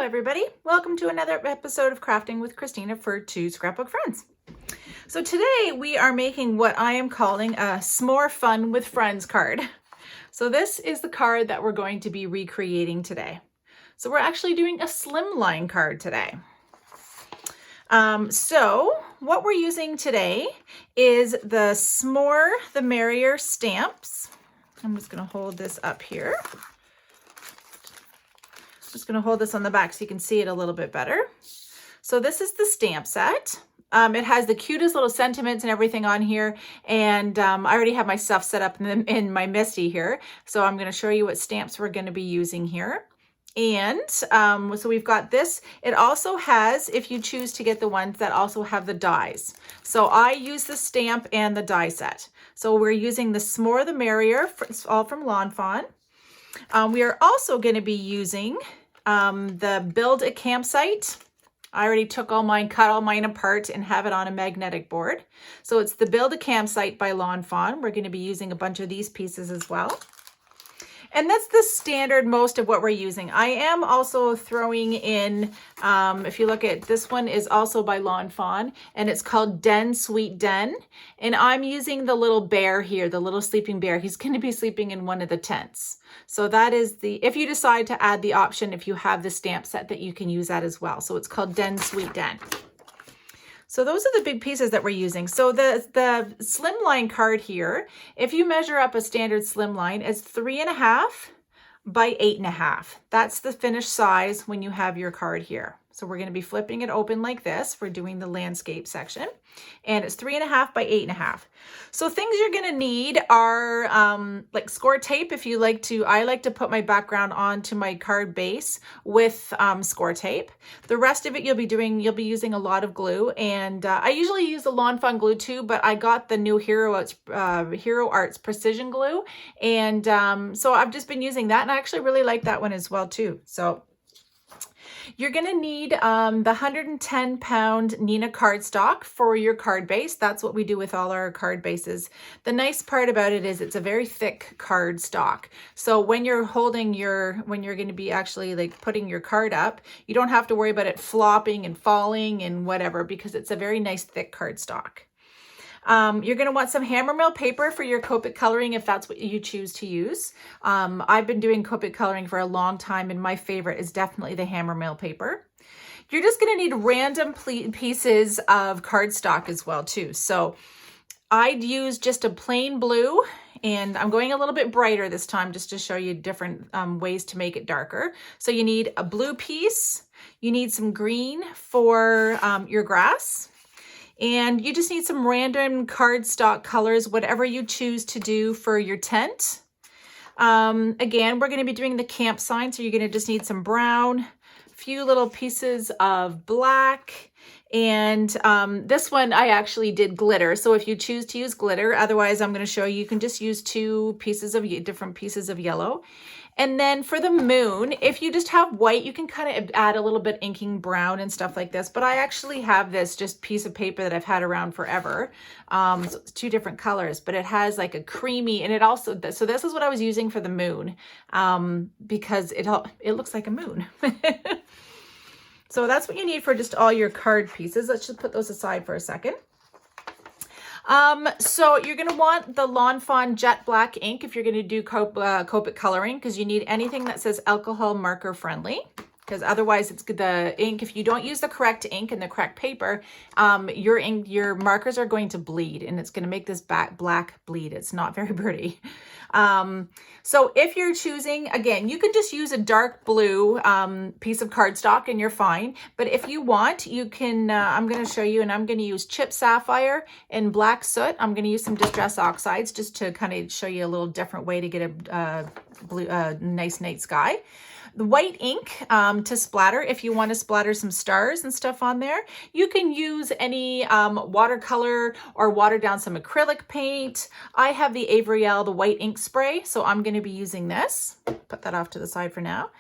everybody. Welcome to another episode of Crafting with Christina for Two Scrapbook Friends. So today we are making what I am calling a S'more Fun with Friends card. So this is the card that we're going to be recreating today. So we're actually doing a slimline card today. So what we're using today is the S'more the Merrier stamps. I'm just going to hold this up here. Just going to hold this on the back so you can see it a little bit better. So this is the stamp set. It has the cutest little sentiments and everything on here. And I already have my stuff set up in my Misty here. So I'm going to show you what stamps we're going to be using here. And so we've got this. It also has, if you choose to get the ones that also have the dies. So I use the stamp and the die set. So we're using the S'more the Merrier, all from Lawn Fawn. We are also going to be using the Build a Campsite. I already took all mine, cut all mine apart and have it on a magnetic board. So it's the Build a Campsite by Lawn Fawn. We're going to be using a bunch of these pieces as well. And that's the standard most of what we're using. I am also throwing in, if you look at this one is also by Lawn Fawn and it's called Den Sweet Den. And I'm using the little bear here, the little sleeping bear. He's going to be sleeping in one of the tents. So that is the, if you decide to add the option, if you have the stamp set that you can use that as well. So it's called Den Sweet Den. So those are the big pieces that we're using. So the slimline card here, if you measure up a standard slimline, is 3.5 by 8.5. That's the finished size when you have your card here. So we're going to be flipping it open like this. We're doing the landscape section and it's 3.5 by 8.5. So things you're going to need are like score tape. If you like to, I like to put my background onto my card base with score tape. The rest of it you'll be using a lot of glue, and I usually use the Lawn Fawn glue too, but I got the new Hero Arts Precision glue, and so I've just been using that, and I actually really like that one as well too. So you're going to need the 110-pound Neenah cardstock for your card base. That's what we do with all our card bases. The nice part about it is it's a very thick cardstock. So when you're holding when you're going to be actually like putting your card up, you don't have to worry about it flopping and falling and whatever, because it's a very nice thick cardstock. You're going to want some hammermill paper for your Copic coloring if that's what you choose to use. I've been doing Copic coloring for a long time, and my favorite is definitely the hammermill paper. You're just going to need random pieces of cardstock as well too. So I'd use just a plain blue, and I'm going a little bit brighter this time just to show you different ways to make it darker. So you need a blue piece, you need some green for your grass. And you just need some random cardstock colors, whatever you choose to do for your tent. Again, we're going to be doing the camp sign, so you're going to just need some brown, a few little pieces of black, and this one I actually did glitter. So if you choose to use glitter, otherwise I'm going to show you, you can just use different pieces of yellow. And then for the moon, if you just have white, you can kind of add a little bit inking brown and stuff like this. But I actually have this just piece of paper that I've had around forever. So it's two different colors, but it has like a creamy, and it also, so this is what I was using for the moon, because it looks like a moon. So that's what you need for just all your card pieces. Let's just put those aside for a second. So you're going to want the Lawn Fawn Jet Black ink if you're going to do Copic coloring, because you need anything that says alcohol marker friendly, because otherwise it's the ink. If you don't use the correct ink and the correct paper, your markers are going to bleed, and it's going to make this black bleed. It's not very pretty. So if you're choosing, again, you can just use a dark blue piece of cardstock and you're fine. But if you want, you can, I'm going to show you, and I'm going to use Chip Sapphire and Black Soot. I'm going to use some Distress Oxides just to kind of show you a little different way to get a nice night sky. The white ink to splatter, if you want to splatter some stars and stuff on there. You can use any watercolor or water down some acrylic paint. I have the Avriel, the white ink spray, so I'm going to be using this. Put that off to the side for now.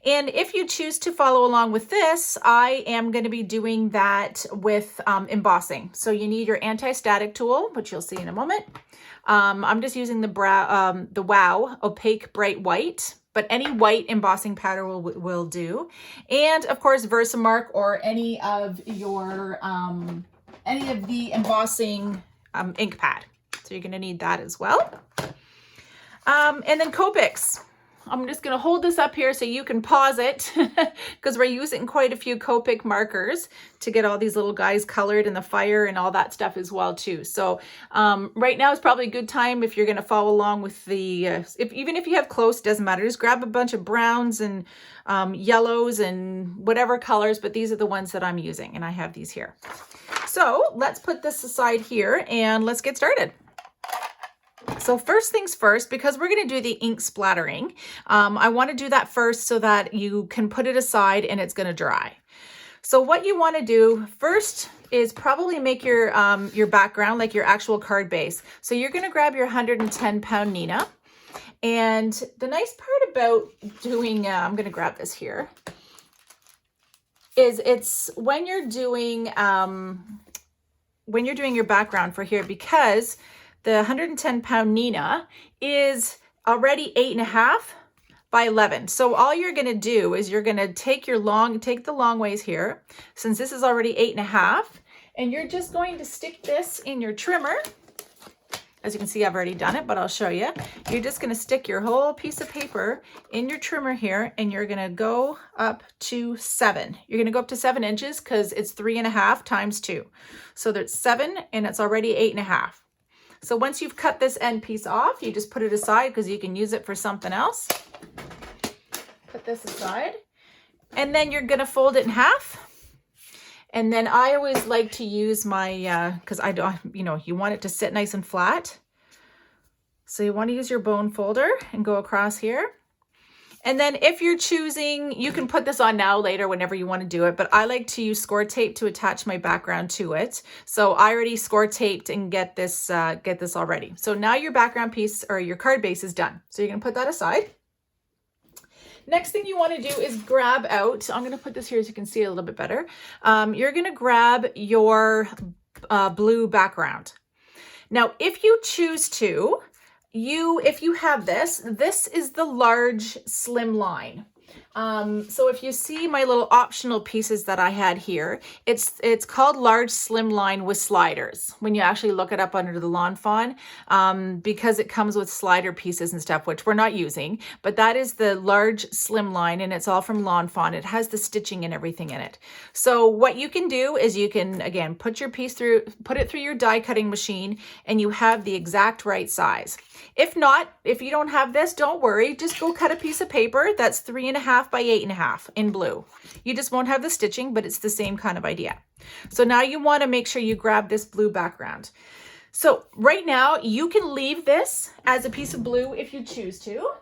And if you choose to follow along with this, I am going to be doing that with embossing. So you need your anti-static tool, which you'll see in a moment. I'm just using the Wow Opaque Bright White. but any white embossing powder will do. And of course, Versamark or any of your, any of the embossing ink pad. So you're gonna need that as well. And then Copics. I'm just going to hold this up here so you can pause it because we're using quite a few Copic markers to get all these little guys colored in the fire and all that stuff as well too. So right now is probably a good time if you're going to follow along with the, even if you have close, doesn't matter. Just grab a bunch of browns and yellows and whatever colors, but these are the ones that I'm using and I have these here. So let's put this aside here and let's get started. So first things first, because we're going to do the ink splattering, I want to do that first so that you can put it aside and it's going to dry. So what you want to do first is probably make your background like your actual card base. So you're going to grab your 110 pound Nina. And the nice part about doing, I'm going to grab this here, is it's when you're doing your background for here, because the 110 pound Nina is already 8.5 by 11. So all you're going to do is you're going to take the long ways here, since this is already 8.5, and you're just going to stick this in your trimmer. As you can see, I've already done it, but I'll show you. You're just going to stick your whole piece of paper in your trimmer here, and you're going to go up to 7. You're going to go up to 7 inches because it's 3.5 times 2. So there's 7 and it's already 8.5. So once you've cut this end piece off, you just put it aside because you can use it for something else. Put this aside. And then you're going to fold it in half. And then I always like to use my, because I don't, you want it to sit nice and flat. So you want to use your bone folder and go across here. And then if you're choosing, you can put this on now, later, whenever you want to do it. But I like to use score tape to attach my background to it. So I already score taped and get this already. So now your background piece or your card base is done. So you're going to put that aside. Next thing you want to do is grab out, I'm going to put this here so you can see it a little bit better. You're going to grab your blue background. Now, if you choose to, if you have this is the large slim line. So if you see my little optional pieces that I had here, it's called large slim line with sliders when you actually look it up under the Lawn Fawn, because it comes with slider pieces and stuff, which we're not using, but that is the large slim line and it's all from Lawn Fawn. It has the stitching and everything in it. So what you can do is you can, again, put it through your die cutting machine and you have the exact right size. If not, if you don't have this, don't worry, just go cut a piece of paper that's 3.5 by 8.5 in blue. You just won't have the stitching, but it's the same kind of idea. So now you want to make sure you grab this blue background. So right now you can leave this as a piece of blue if you choose to.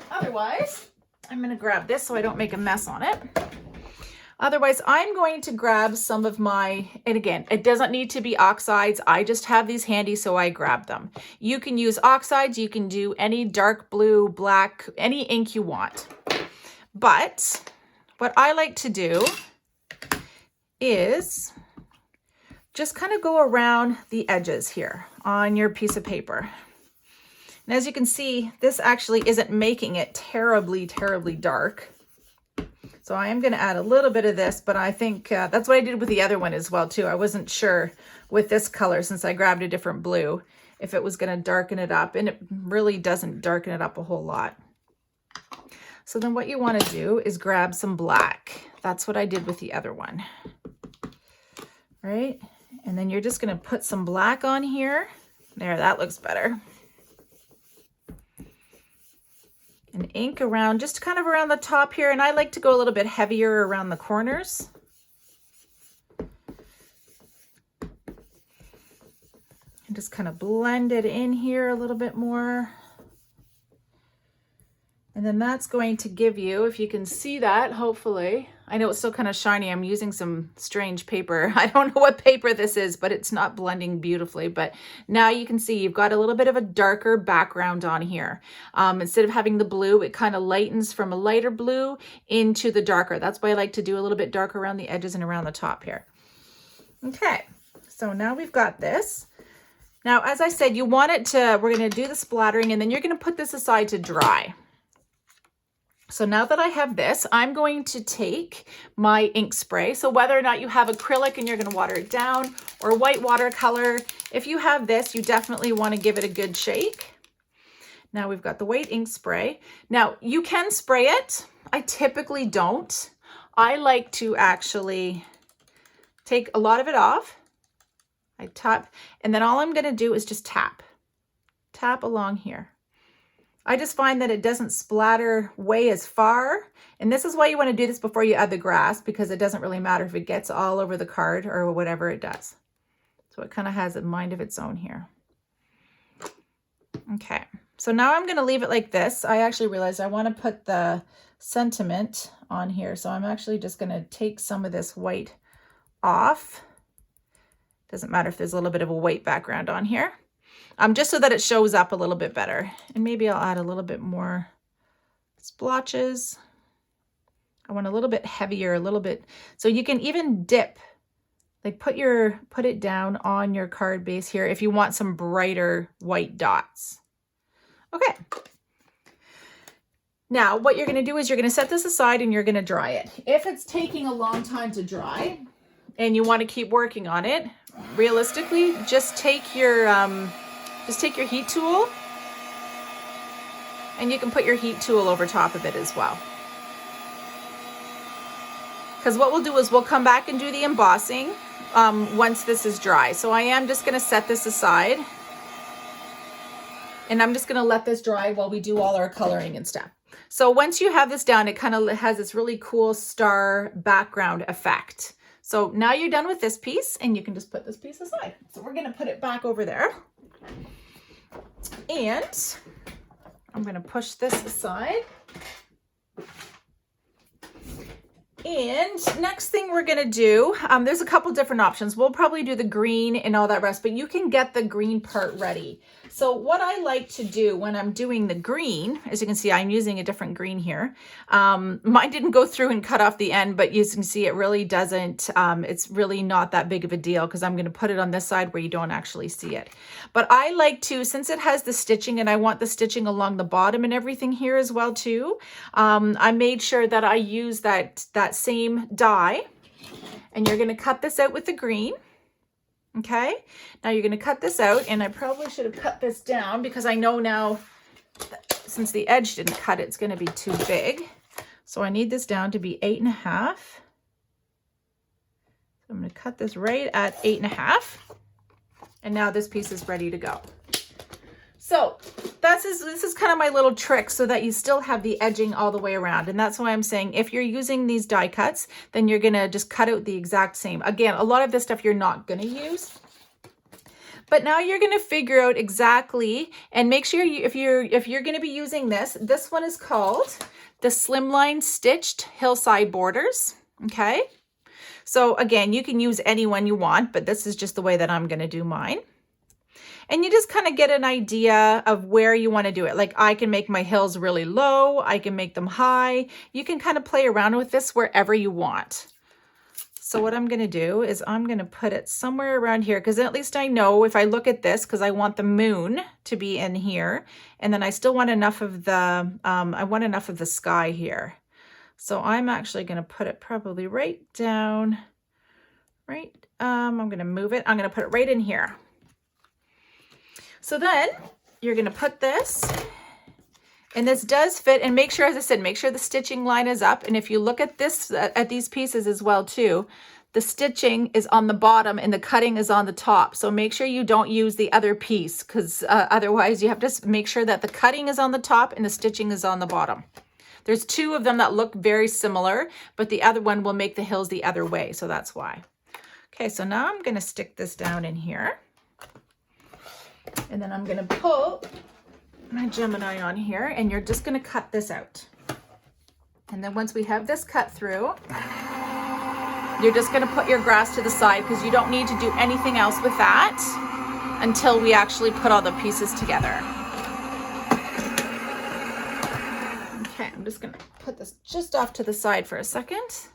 Otherwise, I'm going to grab this so I don't make a mess on it. Otherwise, I'm going to grab some of my, and again, it doesn't need to be oxides. I just have these handy, so I grab them. You can use oxides. You can do any dark blue, black, any ink you want. But what I like to do is just kind of go around the edges here on your piece of paper. And as you can see, this actually isn't making it terribly, terribly dark. So I am going to add a little bit of this, but I think that's what I did with the other one as well too. I wasn't sure with this color, since I grabbed a different blue, if it was going to darken it up, and it really doesn't darken it up a whole lot. So then what you want to do is grab some black. That's what I did with the other one. Right? And then you're just going to put some black on here. There, that looks better. And ink around, just kind of around the top here. And I like to go a little bit heavier around the corners. And just kind of blend it in here a little bit more. And then that's going to give you, if you can see that, hopefully. I know it's still kind of shiny. I'm using some strange paper. I don't know what paper this is, but it's not blending beautifully. But now you can see you've got a little bit of a darker background on here. Instead of having the blue, it kind of lightens from a lighter blue into the darker. That's why I like to do a little bit darker around the edges and around the top here. Okay, so now we've got this. Now, as I said, you want it to, we're going to do the splattering, and then you're going to put this aside to dry. So now that I have this, I'm going to take my ink spray. So whether or not you have acrylic and you're going to water it down, or white watercolor, if you have this, you definitely want to give it a good shake. Now we've got the white ink spray. Now you can spray it. I typically don't. I like to actually take a lot of it off. I tap, and then all I'm going to do is just tap along here. I just find that it doesn't splatter way as far. And this is why you want to do this before you add the grass, because it doesn't really matter if it gets all over the card or whatever it does. So it kind of has a mind of its own here. Okay, so now I'm going to leave it like this. I actually realized I want to put the sentiment on here. So I'm actually just going to take some of this white off. Doesn't matter if there's a little bit of a white background on here. Just so that it shows up a little bit better. And maybe I'll add a little bit more splotches. I want a little bit heavier, a little bit. So you can even dip, like put it down on your card base here if you want some brighter white dots. Okay. Now what you're going to do is you're going to set this aside and you're going to dry it. If it's taking a long time to dry and you want to keep working on it, realistically, just take your heat tool, and you can put your heat tool over top of it as well. Because what we'll do is we'll come back and do the embossing once this is dry. So I am just going to set this aside, and I'm just going to let this dry while we do all our coloring and stuff. So once you have this down, it kind of has this really cool star background effect. So now you're done with this piece, and you can just put this piece aside. So we're going to put it back over there. And I'm going to push this aside. And next thing we're going to do, there's a couple different options. We'll probably do the green and all that rest, but you can get the green part ready. So what I like to do when I'm doing the green, as you can see, I'm using a different green here. Mine didn't go through and cut off the end, but you can see it really doesn't, it's really not that big of a deal because I'm going to put it on this side where you don't actually see it. But I like to, since it has the stitching and I want the stitching along the bottom and everything here as well too, I made sure that I use that same die, and you're going to cut this out with the green. Okay, now you're going to cut this out, and I probably should have cut this down because I know now since the edge didn't cut, it's going to be too big. So I need this down to be 8.5. So I'm going to cut this right at 8.5, and now this piece is ready to go. So this is kind of my little trick so that you still have the edging all the way around. And that's why I'm saying if you're using these die cuts, then you're going to just cut out the exact same. Again, a lot of this stuff you're not going to use. But now you're going to figure out exactly, and make sure if you're going to be using this one is called the Slimline Stitched Hillside Borders. Okay. So again, you can use any one you want, but this is just the way that I'm going to do mine. And you just kind of get an idea of where you want to do it. Like I can make my hills really low. I can make them high. You can kind of play around with this wherever you want. So what I'm going to do is I'm going to put it somewhere around here, because at least I know if I look at this, because I want the moon to be in here. And then I still want enough of the, I want enough of the sky here. So I'm actually going to put it probably right down, right. I'm going to move it. I'm going to put it right in here. So then you're going to put this, and this does fit, and make sure, as I said, make sure the stitching line is up. And if you look at this, at these pieces as well too, the stitching is on the bottom and the cutting is on the top. So make sure you don't use the other piece, because otherwise you have to make sure that the cutting is on the top and the stitching is on the bottom. There's two of them that look very similar, but the other one will make the hills the other way. So that's why. Okay, so now I'm going to stick this down in here. And then I'm going to pull my Gemini on here, and you're just going to cut this out. And then once we have this cut through, you're just going to put your grass to the side, because you don't need to do anything else with that until we actually put all the pieces together. Okay, I'm just going to put this just off to the side for a second.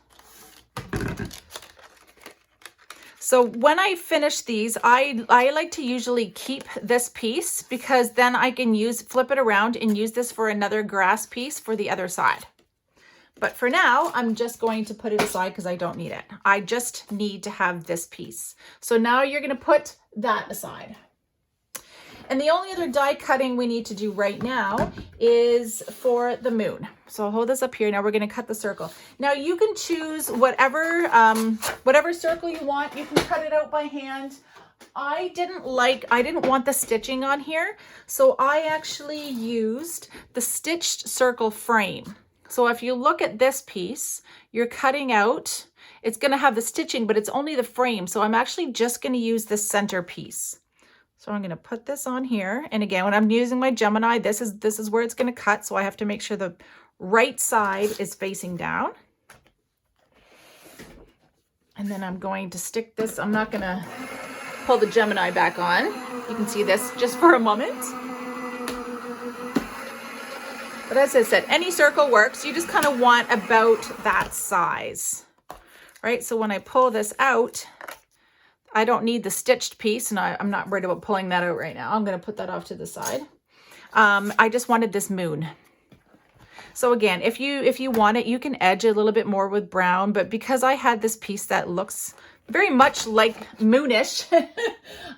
So when I finish these, I like to usually keep this piece, because then I can flip it around and use this for another grass piece for the other side. But for now, I'm just going to put it aside because I don't need it. I just need to have this piece. So now you're going to put that aside. And the only other die cutting we need to do right now is for the moon. So I'll hold this up here. Now we're going to cut the circle. Now you can choose whatever circle you want. You can cut it out by hand. I didn't want the stitching on here. So I actually used the stitched circle frame. So if you look at this piece, you're cutting out, it's going to have the stitching, but it's only the frame. So I'm actually just going to use the center piece. So I'm going to put this on here. And again, when I'm using my Gemini, this is where it's going to cut. So I have to make sure the right side is facing down. And then I'm going to stick this. I'm not going to pull the Gemini back on. You can see this just for a moment. But as I said, any circle works. You just kind of want about that size, right? So when I pull this out, I don't need the stitched piece, and I'm not worried about pulling that out right now. I'm going to put that off to the side. I just wanted this moon. So again, if you want it, you can edge a little bit more with brown, but because I had this piece that looks very much like moonish,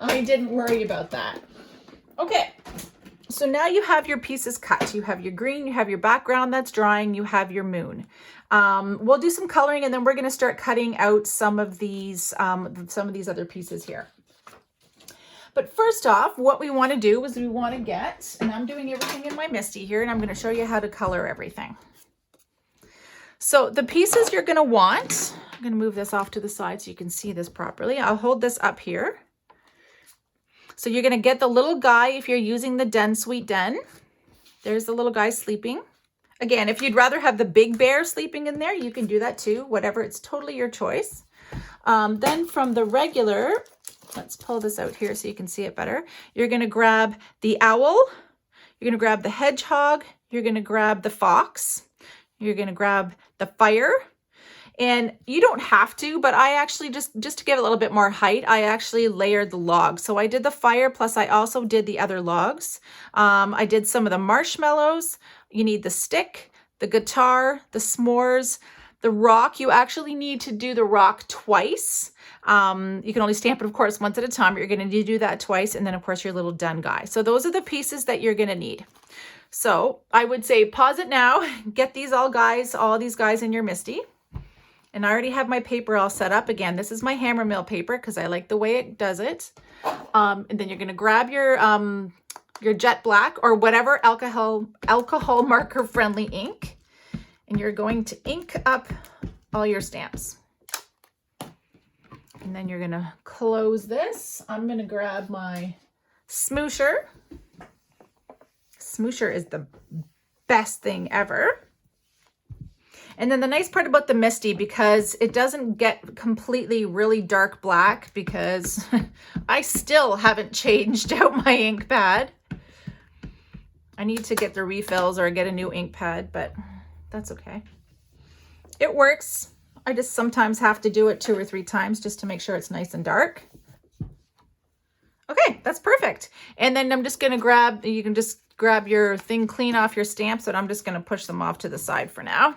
I didn't worry about that. Okay, so now you have your pieces cut. You have your green, you have your background that's drying, you have your moon. We'll do some coloring, and then we're going to start cutting out some of these other pieces here. But first off, what we want to do is we want to get, and I'm doing everything in my Misty here, and I'm going to show you how to color everything. So the pieces you're going to want, I'm going to move this off to the side so you can see this properly. I'll hold this up here. So you're going to get the little guy if you're using the Den Sweet Den. There's the little guy sleeping. Again, if you'd rather have the big bear sleeping in there, you can do that too, whatever. It's totally your choice. Then from the regular, let's pull this out here so you can see it better. You're going to grab the owl. You're going to grab the hedgehog. You're going to grab the fox. You're going to grab the fire. And you don't have to, but I actually just to give it a little bit more height, I actually layered the logs. So I did the fire, plus I also did the other logs. I did some of the marshmallows. You need the stick, the guitar, the s'mores, the rock. You actually need to do the rock twice. You can only stamp it, of course, once at a time. You're going to need to do that twice. And then, of course, your little den guy. So those are the pieces that you're going to need. So I would say pause it now. Get all these guys in your Misty. And I already have my paper all set up. Again, this is my hammer mill paper because I like the way it does it. And then you're going to grab your jet black or whatever alcohol marker friendly ink. And you're going to ink up all your stamps. And then you're going to close this. I'm going to grab my smoosher. Smoosher is the best thing ever. And then the nice part about the Misty, because it doesn't get completely really dark black, because I still haven't changed out my ink pad. I need to get the refills or get a new ink pad, but that's okay. It works. I just sometimes have to do it 2 or 3 times just to make sure it's nice and dark. Okay, that's perfect. And then I'm just going to you can just grab your thing clean off your stamps, and I'm just going to push them off to the side for now.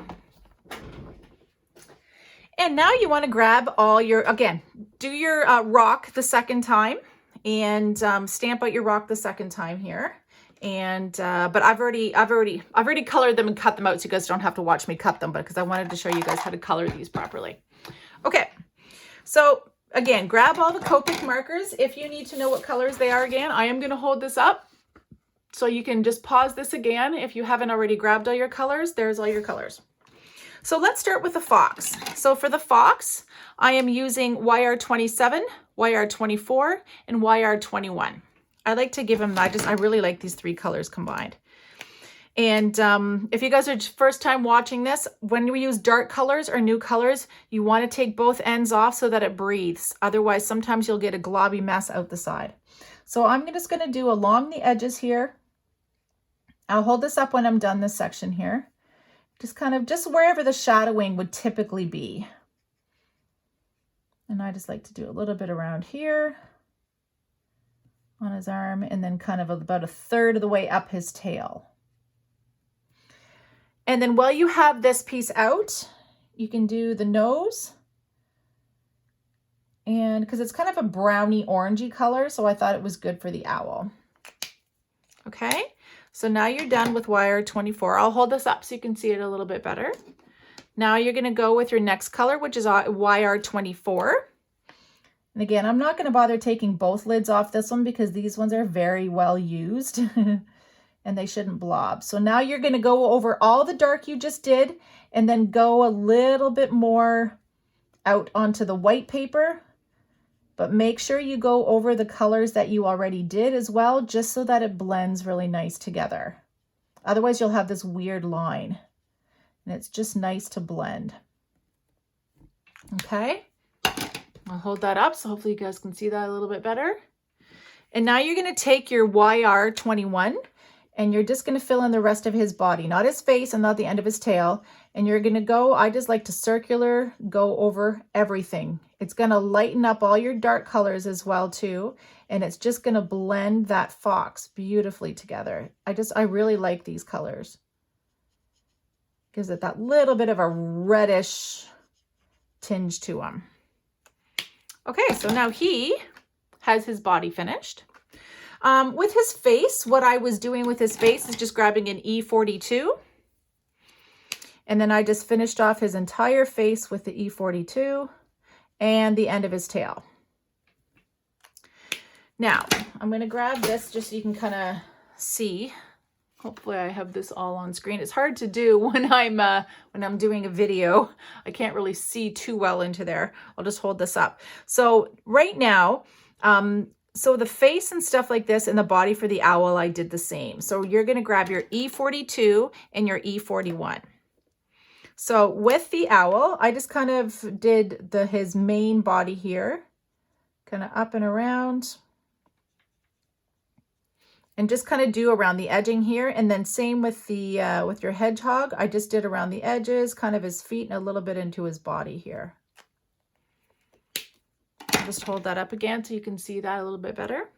And now you want to grab all your, again, do your rock the second time and stamp out your rock the second time here. And, but I've already colored them and cut them out so you guys don't have to watch me cut them, but because I wanted to show you guys how to color these properly. Okay. So again, grab all the Copic markers. If you need to know what colors they are again, I am going to hold this up so you can just pause this again. If you haven't already grabbed all your colors, there's all your colors. So let's start with the fox. So for the fox, I am using YR27, YR24, and YR21. I like to give them, I really like these 3 colors combined. And if you guys are first time watching this, when we use dark colors or new colors, you want to take both ends off so that it breathes. Otherwise, sometimes you'll get a globby mess out the side. So I'm just going to do along the edges here. I'll hold this up when I'm done this section here. Just wherever the shadowing would typically be. And I just like to do a little bit around here on his arm, and then kind of about 1/3 of the way up his tail. And then while you have this piece out, you can do the nose. And because it's kind of a browny orangey color, so I thought it was good for the owl. Okay, so now you're done with wire 24. I'll hold this up so you can see it a little bit better. Now you're going to go with your next color, which is wire 24. And again, I'm not going to bother taking both lids off this one because these ones are very well used and they shouldn't blob. So now you're going to go over all the dark you just did and then go a little bit more out onto the white paper. But make sure you go over the colors that you already did as well, just so that it blends really nice together. Otherwise, you'll have this weird line. And it's just nice to blend. Okay, I'll hold that up so hopefully you guys can see that a little bit better. And now you're going to take your YR21 and you're just going to fill in the rest of his body, not his face and not the end of his tail. And you're going to go, I just like to circular go over everything. It's going to lighten up all your dark colors as well too. And it's just going to blend that fox beautifully together. I really like these colors. Gives it that little bit of a reddish tinge to him. Okay, so now he has his body finished. With his face, what I was doing with his face is just grabbing an E42. And then I just finished off his entire face with the E42 and the end of his tail. Now, I'm going to grab this just so you can kind of see. Hopefully I have this all on screen. It's hard to do when I'm doing a video. I can't really see too well into there. I'll just hold this up. So right now, so the face and stuff like this and the body for the owl, I did the same. So you're going to grab your E42 and your E41. So with the owl, I just kind of did his main body here, kind of up and around. And just kind of do around the edging here. And then same with the with your hedgehog. I just did around the edges, kind of his feet and a little bit into his body here. I'll just hold that up again so you can see that a little bit better.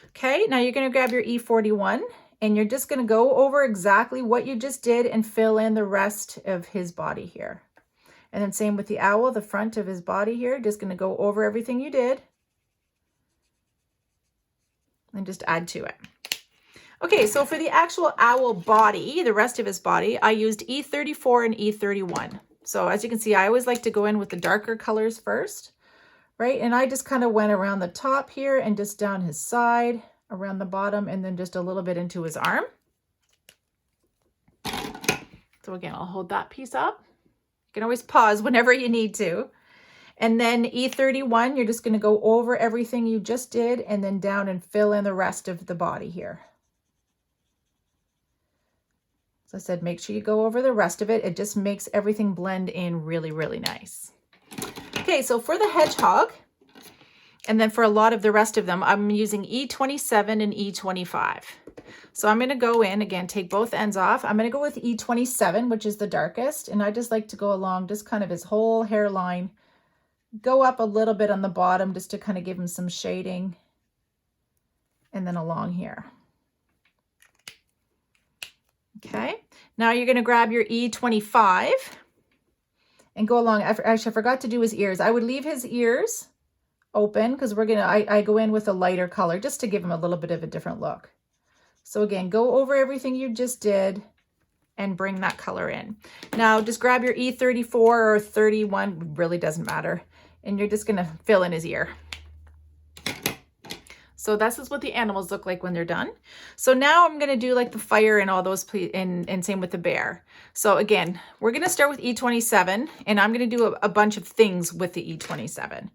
Okay, now you're going to grab your E41 and you're just going to go over exactly what you just did and fill in the rest of his body here. And then same with the owl, the front of his body here, just going to go over everything you did and just add to it. Okay, so for the actual owl body, the rest of his body, I used E34 and E31. So as you can see, I always like to go in with the darker colors first, right? And I just kind of went around the top here and just down his side, around the bottom, and then just a little bit into his arm. So again, I'll hold that piece up. You can always pause whenever you need to. And then E31, you're just going to go over everything you just did and then down and fill in the rest of the body here. So I said, make sure you go over the rest of it. It just makes everything blend in really, really nice. Okay, so for the hedgehog, and then for a lot of the rest of them, I'm using E27 and E25. So I'm going to go in, again, take both ends off. I'm going to go with E27, which is the darkest. And I just like to go along just kind of his whole hairline. Go up a little bit on the bottom just to kind of give him some shading. And then along here. Okay, now you're going to grab your E25 and go along. Actually, I forgot to do his ears. I would leave his ears open because we're going to, I go in with a lighter color just to give him a little bit of a different look. So again, go over everything you just did and bring that color in. Now just grab your E34 or 31, really doesn't matter. And you're just going to fill in his ear. So this is what the animals look like when they're done. So now I'm going to do like the fire and all those, and same with the bear. So again, we're going to start with E27 and I'm going to do a bunch of things with the E27.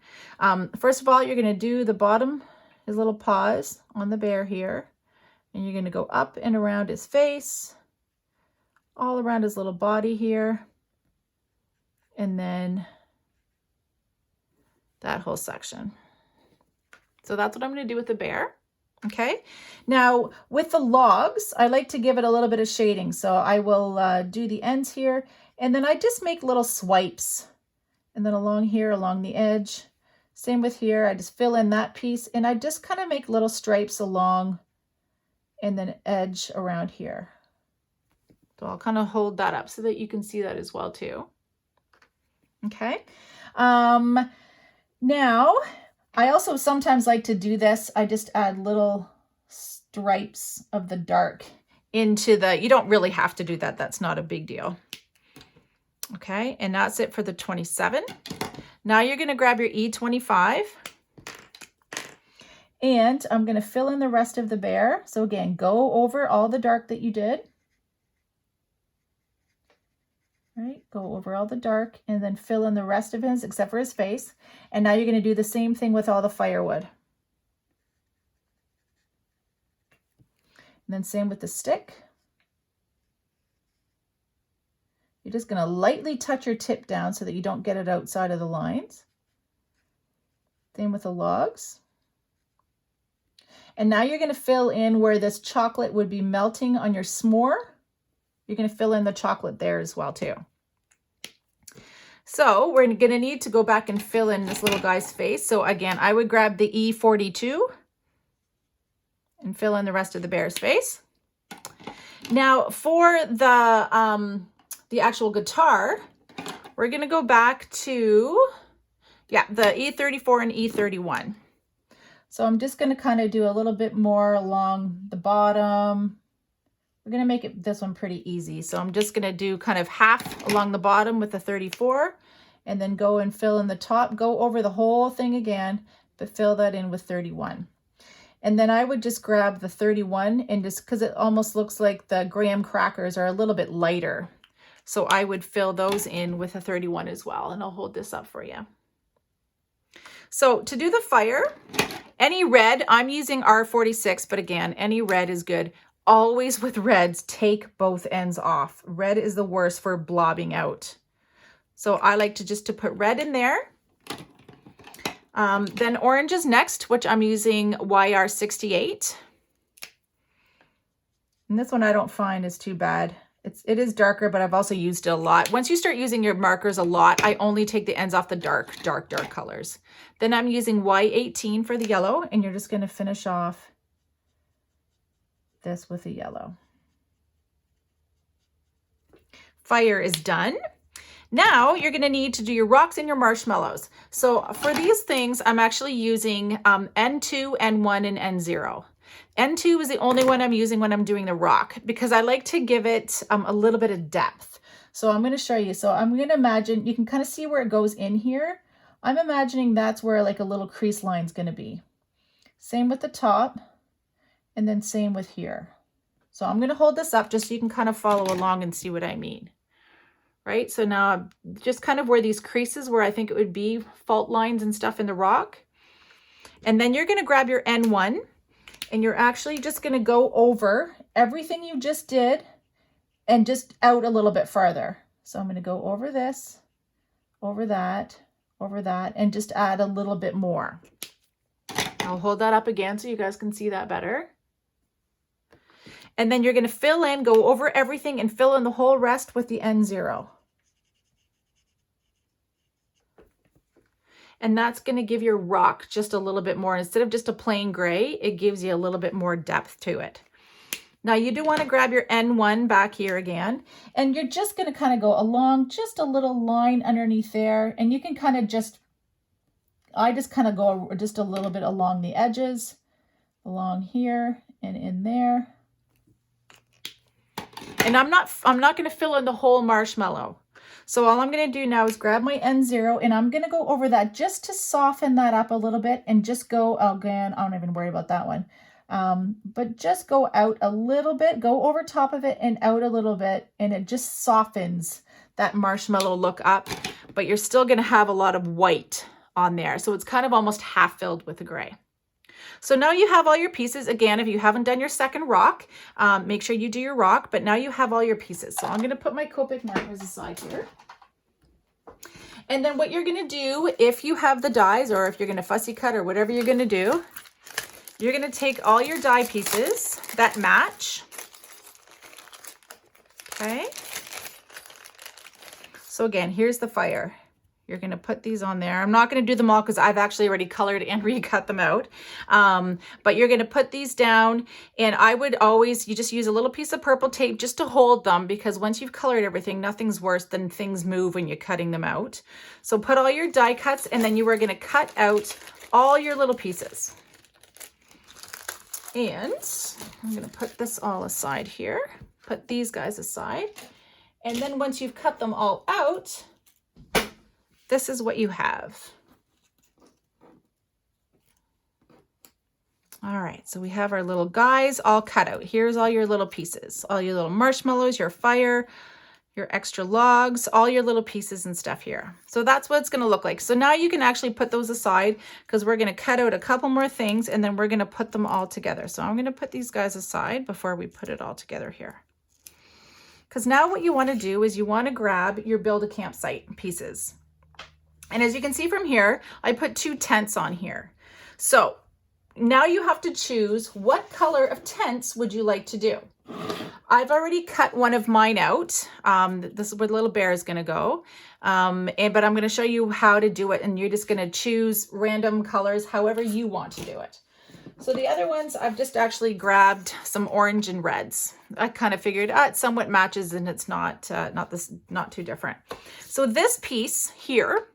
First of all, you're going to do the bottom, his little paws on the bear here. And you're going to go up and around his face, all around his little body here. And then that whole section. So that's what I'm going to do with the bear. Okay. Now with the logs, I like to give it a little bit of shading. So I will do the ends here and then I just make little swipes and then along here, along the edge. Same with here. I just fill in that piece and I just kind of make little stripes along and then edge around here. So I'll kind of hold that up so that you can see that as well too. Okay. Now I also sometimes like to do this. I just add little stripes of the dark into the, you don't really have to do that. That's not a big deal. Okay. And that's it for the 27. Now you're going to grab your E25 and I'm going to fill in the rest of the bear. So again, go over all the dark that you did. Right, go over all the dark and then fill in the rest of his except for his face. And now you're going to do the same thing with all the firewood. And then same with the stick. You're just going to lightly touch your tip down so that you don't get it outside of the lines. Same with the logs. And now you're going to fill in where this chocolate would be melting on your s'more. You're going to fill in the chocolate there as well too. So we're going to need to go back and fill in this little guy's face. So again, I would grab the E42 and fill in the rest of the bear's face. Now for the actual guitar, we're going to go back to, the E34 and E31. So I'm just going to kind of do a little bit more along the bottom. We're going to make this one pretty easy. So I'm just going to do kind of half along the bottom with the 34 and then go and fill in the top, go over the whole thing again, but fill that in with 31. And then I would just grab the 31 and just, because it almost looks like the graham crackers are a little bit lighter. So I would fill those in with a 31 as well. And I'll hold this up for you. So to do the fire, any red, I'm using R46, but again, any red is good. Always with reds, take both ends off. Red is the worst for blobbing out. So I like to put red in there. Then orange is next, which I'm using YR68. And this one I don't find is too bad. It is darker, but I've also used it a lot. Once you start using your markers a lot, I only take the ends off the dark colors. Then I'm using Y18 for the yellow, and you're just going to finish off this with a yellow. Fire is done. Now you're going to need to do your rocks and your marshmallows. So for these things, I'm actually using N2, N1, and N0. N2 is the only one I'm using when I'm doing the rock because I like to give it a little bit of depth. So I'm going to show you. So I'm going to imagine, you can kind of see where it goes in here. I'm imagining that's where like a little crease line is going to be. Same with the top. And then same with here. So I'm going to hold this up just so you can kind of follow along and see what I mean. Right? So now just kind of where these creases where I think it would be fault lines and stuff in the rock. And then you're going to grab your N1 and you're actually just going to go over everything you just did and just out a little bit farther. So I'm going to go over this, over that, and just add a little bit more. I'll hold that up again so you guys can see that better. And then you're going to fill in, go over everything and fill in the whole rest with the N0. And that's going to give your rock just a little bit more. Instead of just a plain gray, it gives you a little bit more depth to it. Now you do want to grab your N1 back here again, and you're just going to kind of go along just a little line underneath there. And you can kind of just, I just kind of go just a little bit along the edges, along here and in there. And I'm not going to fill in the whole marshmallow. So all I'm going to do now is grab my N0 and I'm going to go over that just to soften that up a little bit and just go, again, I don't even worry about that one. But just go out a little bit, go over top of it and out a little bit, and it just softens that marshmallow look up, but you're still going to have a lot of white on there. So it's kind of almost half filled with the gray. So now you have all your pieces. Again, if you haven't done your second rock, make sure you do your rock, but now you have all your pieces. So I'm going to put my Copic markers aside here. And then what you're going to do, if you have the dies or if you're going to fussy cut or whatever you're going to do, you're going to take all your die pieces that match. Okay. So again, here's the fire. You're going to put these on there. I'm not going to do them all because I've actually already colored and recut them out. But you're going to put these down, and I would always, you just use a little piece of purple tape just to hold them, because once you've colored everything, nothing's worse than things move when you're cutting them out. So put all your die cuts, and then you are going to cut out all your little pieces. And I'm going to put this all aside here. Put these guys aside. And then once you've cut them all out, this is what you have. All right, so we have our little guys all cut out. Here's all your little pieces, all your little marshmallows, your fire, your extra logs, all your little pieces and stuff here. So that's what it's gonna look like. So now you can actually put those aside, because we're gonna cut out a couple more things and then we're gonna put them all together. So I'm gonna put these guys aside before we put it all together here. Because now what you wanna do is you wanna grab your build a campsite pieces. And as you can see from here, I put 2 tents on here. So now you have to choose what color of tents would you like to do. I've already cut one of mine out. This is where the little bear is going to go. But I'm going to show you how to do it. And you're just going to choose random colors, however you want to do it. So the other ones, I've just actually grabbed some orange and reds. I kind of figured it somewhat matches, and it's not too different. So this piece here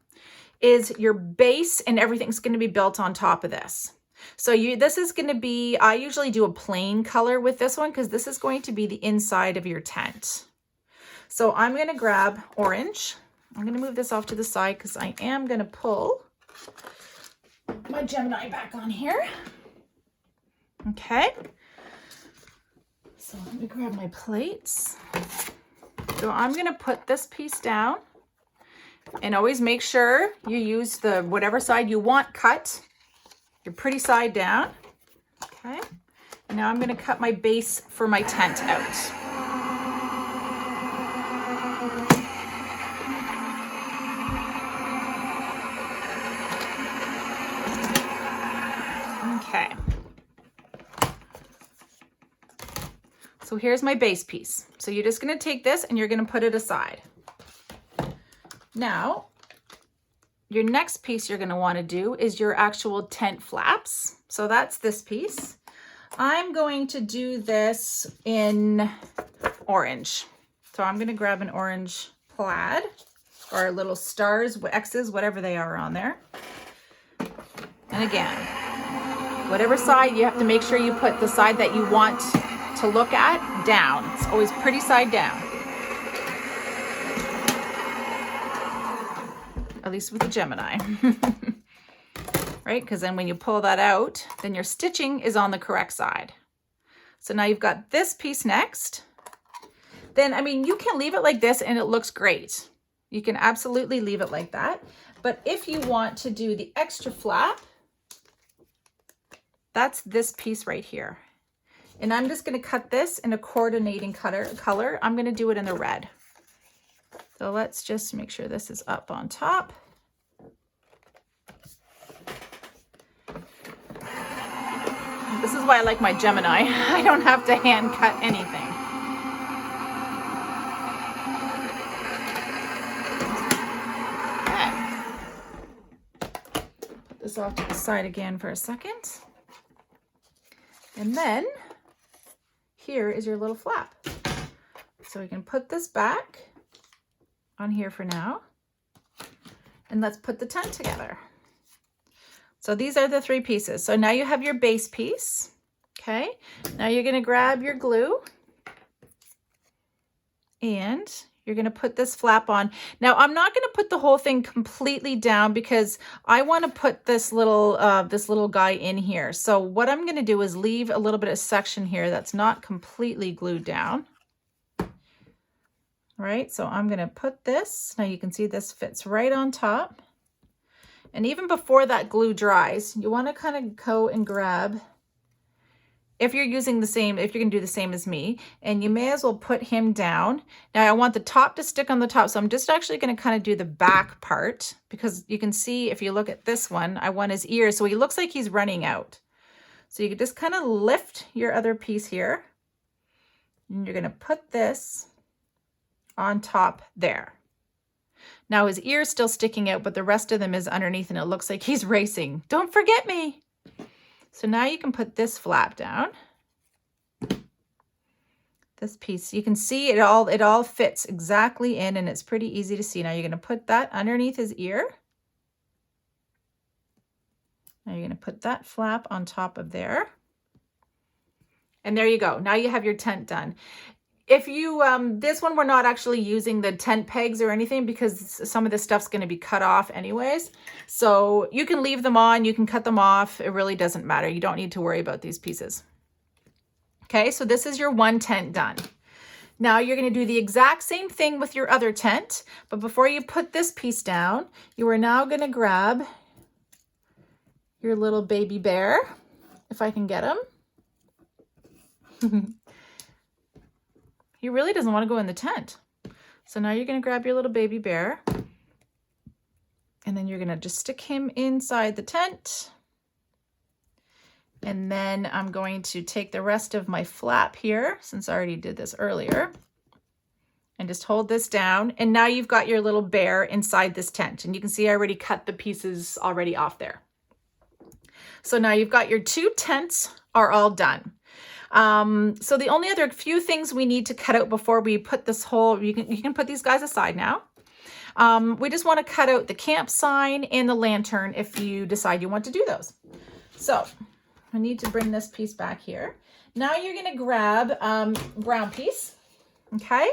is your base, and everything's going to be built on top of this. So this is going to be, I usually do a plain color with this one because this is going to be the inside of your tent. So I'm going to grab orange. I'm going to move this off to the side because I am going to pull my Gemini back on here. Okay. So let me grab my plates. So I'm going to put this piece down. And always make sure you use the whatever side you want cut, your pretty side down. Okay. And now I'm going to cut my base for my tent out. Okay. So here's my base piece. So you're just going to take this and you're going to put it aside. Now, your next piece you're going to want to do is your actual tent flaps. So that's this piece. I'm going to do this in orange. So I'm going to grab an orange plaid or little stars, X's, whatever they are on there. And again, whatever side, you have to make sure you put the side that you want to look at down. It's always pretty side down. At least with the Gemini, right? Because then when you pull that out, then your stitching is on the correct side. So now you've got this piece next. Then, I mean, you can leave it like this and it looks great. You can absolutely leave it like that. But if you want to do the extra flap, that's this piece right here. And I'm just going to cut this in a coordinating color. I'm going to do it in the red. So let's just make sure this is up on top. This is why I like my Gemini. I don't have to hand cut anything. Okay. Put this off to the side again for a second. And then here is your little flap. So we can put this back on here for now. And let's put the tent together. So these are the 3 pieces. So now you have your base piece. Okay. Now you're going to grab your glue and you're going to put this flap on. Now I'm not going to put the whole thing completely down because I want to put this little guy in here. So what I'm going to do is leave a little bit of section here that's not completely glued down. Right, so I'm going to put this, now you can see this fits right on top. And even before that glue dries, you want to kind of go and grab, if you're using the same, if you're going to do the same as me, and you may as well put him down. Now I want the top to stick on the top, so I'm just actually going to kind of do the back part, because you can see if you look at this one, I want his ears, so he looks like he's running out. So you can just kind of lift your other piece here, and you're going to put this on top there. Now his ear's still sticking out, but the rest of them is underneath and it looks like he's racing. Don't forget me. So now you can put this flap down. This piece, you can see it all fits exactly in, and it's pretty easy to see. Now you're going to put that underneath his ear. Now you're going to put that flap on top of there. And there you go. Now you have your tent done. If you, this one we're not actually using the tent pegs or anything because some of this stuff's going to be cut off anyways. So you can leave them on, you can cut them off. It really doesn't matter. You don't need to worry about these pieces. Okay, so this is your one tent done. Now you're going to do the exact same thing with your other tent, but before you put this piece down, you are now going to grab your little baby bear, if I can get him. He really doesn't want to go in the tent. So now you're going to grab your little baby bear, and then you're going to just stick him inside the tent. And then I'm going to take the rest of my flap here, since I already did this earlier, and just hold this down. And now you've got your little bear inside this tent. And you can see I already cut the pieces already off there. So now you've got your two tents are all done. So the only other few things we need to cut out before we put this whole, you can put these guys aside now. We just want to cut out the camp sign and the lantern if you decide you want to do those. So I need to bring this piece back here. Now you're going to grab brown piece, okay?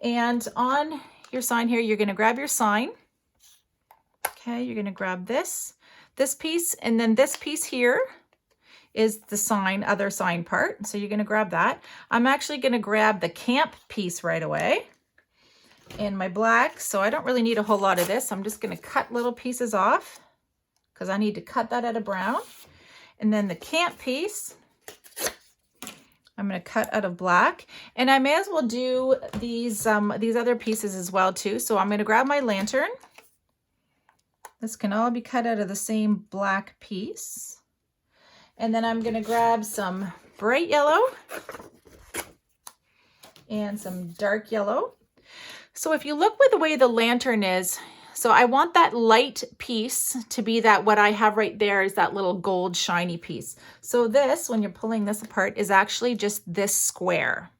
And on your sign here, you're going to grab your sign. Okay, you're going to grab this piece, and then this piece here is the sign, other sign part. So you're going to grab that. I'm actually going to grab the camp piece right away in my black. So I don't really need a whole lot of this. I'm just going to cut little pieces off because I need to cut that out of brown. And then the camp piece, I'm going to cut out of black. And I may as well do these other pieces as well too. So I'm going to grab my lantern. This can all be cut out of the same black piece. And then I'm going to grab some bright yellow and some dark yellow. So if you look with the way the lantern is, so I want that light piece to be that, what I have right there is that little gold shiny piece. So this, when you're pulling this apart, is actually just this square.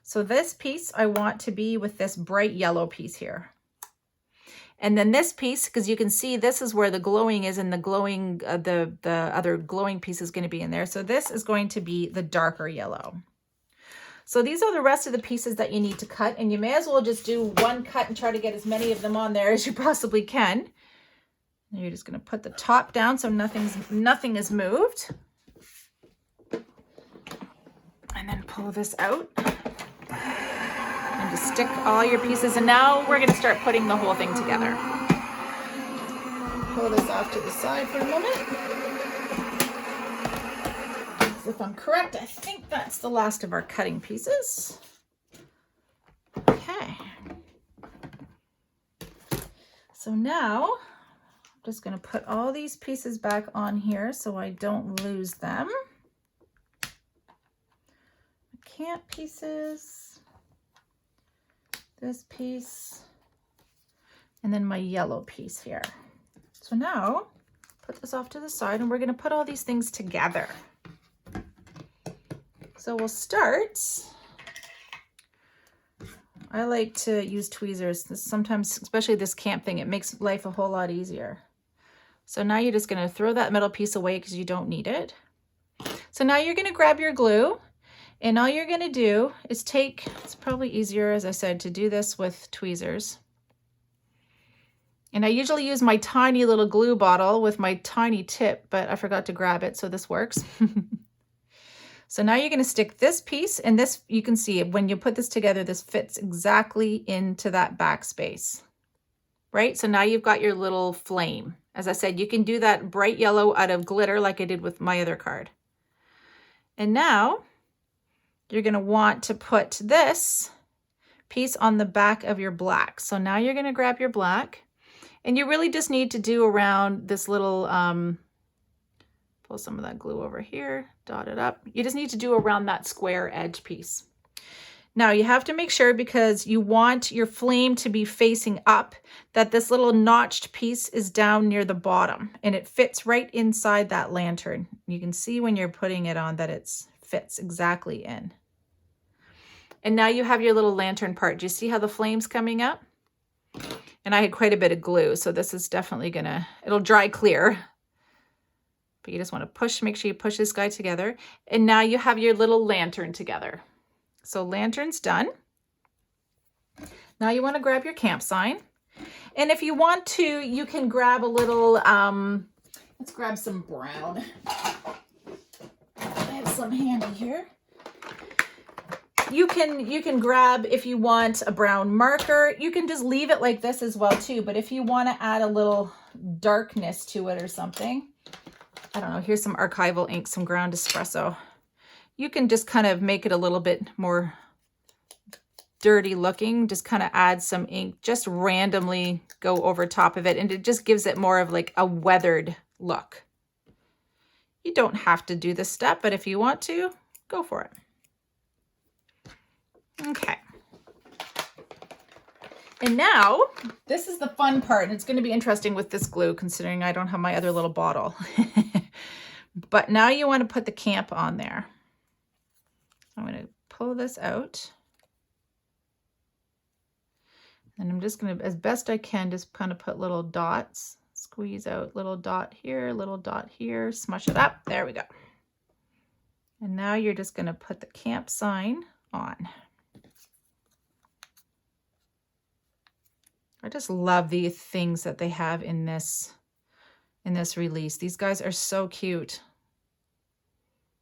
So this piece I want to be with this bright yellow piece here. And then this piece, because you can see this is where the glowing is, and the glowing, the other glowing piece is going to be in there. So this is going to be the darker yellow. So these are the rest of the pieces that you need to cut, and you may as well just do one cut and try to get as many of them on there as you possibly can. And you're just going to put the top down so nothing is moved. And then pull this out. And just stick all your pieces. And now we're going to start putting the whole thing together. Pull this off to the side for a moment. If I'm correct, I think that's the last of our cutting pieces. Okay. So now I'm just going to put all these pieces back on here so I don't lose them. Camp pieces, this piece, and then my yellow piece here. So now put this off to the side, and we're going to put all these things together. So we'll start. I like to use tweezers. Sometimes, especially this camp thing, it makes life a whole lot easier. So now you're just going to throw that middle piece away because you don't need it. So now you're going to grab your glue, and all you're going to do is take, it's probably easier, as I said, to do this with tweezers. And I usually use my tiny little glue bottle with my tiny tip, but I forgot to grab it, so this works. So now you're going to stick this piece, and this, you can see when you put this together, this fits exactly into that back space, right? So now you've got your little flame. As I said, you can do that bright yellow out of glitter like I did with my other card. And now you're going to want to put this piece on the back of your black. So now you're going to grab your black, and you really just need to do around this little, pull some of that glue over here, dot it up. You just need to do around that square edge piece. Now you have to make sure, because you want your flame to be facing up, that this little notched piece is down near the bottom and it fits right inside that lantern. You can see when you're putting it on that it fits exactly in. And now you have your little lantern part. Do you see how the flame's coming up? And I had quite a bit of glue, so this is definitely it'll dry clear. But you just want to push, make sure you push this guy together. And now you have your little lantern together. So lantern's done. Now you want to grab your camp sign. And if you want to, you can grab a little, let's grab some brown. I have some handy here. You can grab, if you want, a brown marker. You can just leave it like this as well too. But if you want to add a little darkness to it or something, I don't know, here's some archival ink, some ground espresso. You can just kind of make it a little bit more dirty looking, just kind of add some ink, just randomly go over top of it, and it just gives it more of like a weathered look. You don't have to do this step, but if you want to, go for it. Okay. And now, this is the fun part, and it's going to be interesting with this glue, considering I don't have my other little bottle. But now you want to put the camp on there. I'm going to pull this out. And I'm just going to, as best I can, just kind of put little dots, squeeze out little dot here, smush it up. There we go. And now you're just going to put the camp sign on. I just love the things that they have in this release. These guys are so cute.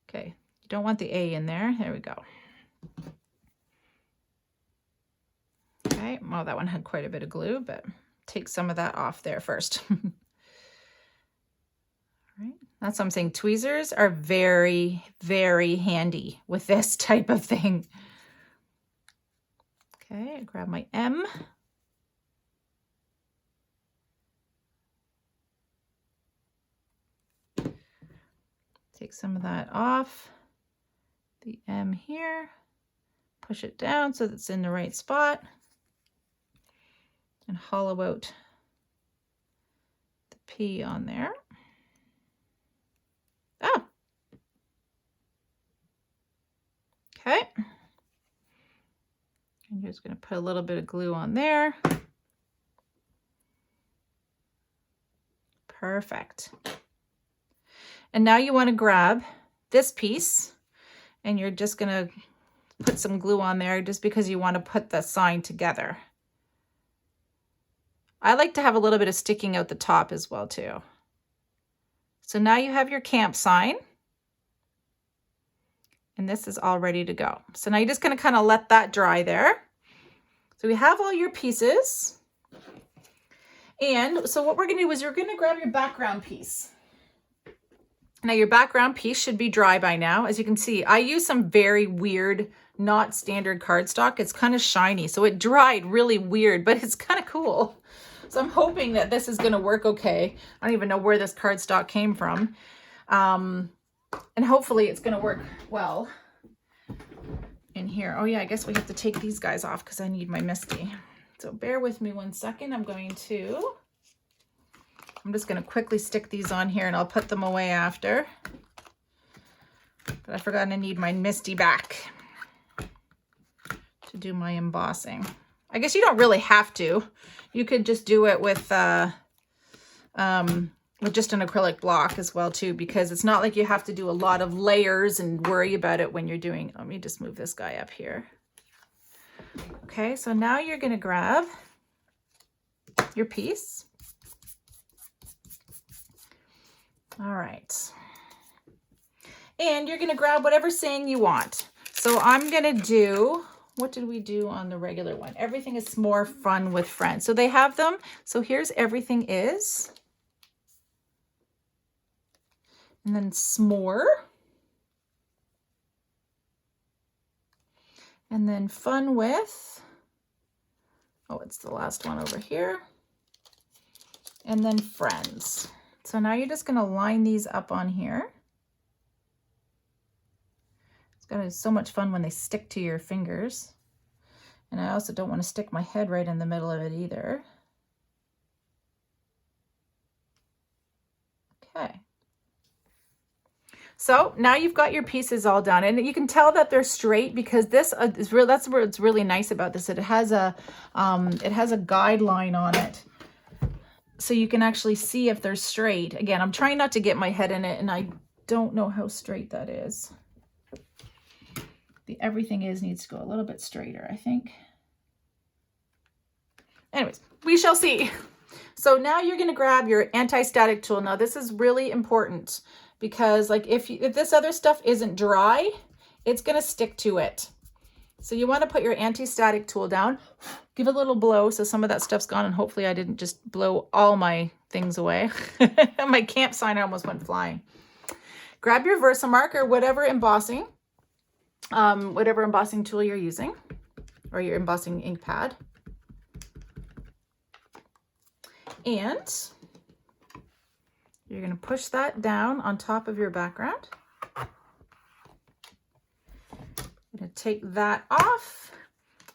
Okay, you don't want the A in there. There we go. Okay, well, that one had quite a bit of glue, but take some of that off there first. All right, that's what I'm saying. Tweezers are very, very handy with this type of thing. Okay, I grab my M. Take some of that off, the M here, push it down so that it's in the right spot, and hollow out the P on there. Ah! Okay. And you're just going to put a little bit of glue on there. Perfect. And now you want to grab this piece, and you're just going to put some glue on there just because you want to put the sign together. I like to have a little bit of sticking out the top as well too. So now you have your camp sign, and this is all ready to go. So now you're just going to kind of let that dry there. So we have all your pieces. And so what we're going to do is you're going to grab your background piece. Now your background piece should be dry by now. As you can see, I use some very weird, not standard cardstock. It's kind of shiny, so it dried really weird, but it's kind of cool. So I'm hoping that this is going to work okay. I don't even know where this cardstock came from. And hopefully it's going to work well in here. Oh yeah, I guess we have to take these guys off because I need my Misty. So bear with me 1 second. I'm just going to quickly stick these on here, and I'll put them away after. But I forgot I need my Misty back to do my embossing. I guess you don't really have to. You could just do it with just an acrylic block as well too, because it's not like you have to do a lot of layers and worry about it when you're doing. Let me just move this guy up here. Okay, so now you're going to grab your piece. All right. And you're going to grab whatever saying you want. So I'm going to do, what did we do on the regular one? Everything is more fun with friends. So they have them. So here's everything is. And then s'more. And then fun with, oh, it's the last one over here. And then friends. So now you're just going to line these up on here. It's going to be so much fun when they stick to your fingers. And I also don't want to stick my head right in the middle of it either. Okay. So now you've got your pieces all done, and you can tell that they're straight because this is real. That's what's really nice about this. It has a guideline on it, so you can actually see if they're straight. Again, I'm trying not to get my head in it, and I don't know how straight that is. Everything needs to go a little bit straighter, I think. Anyways, we shall see. So now you're going to grab your anti-static tool. Now this is really important because like if this other stuff isn't dry, it's going to stick to it. So you want to put your anti-static tool down, give it a little blow so some of that stuff's gone, and hopefully I didn't just blow all my things away. My camp sign almost went flying. Grab your Versamark or whatever embossing tool you're using, or your embossing ink pad. And you're going to push that down on top of your background. I'm going to take that off.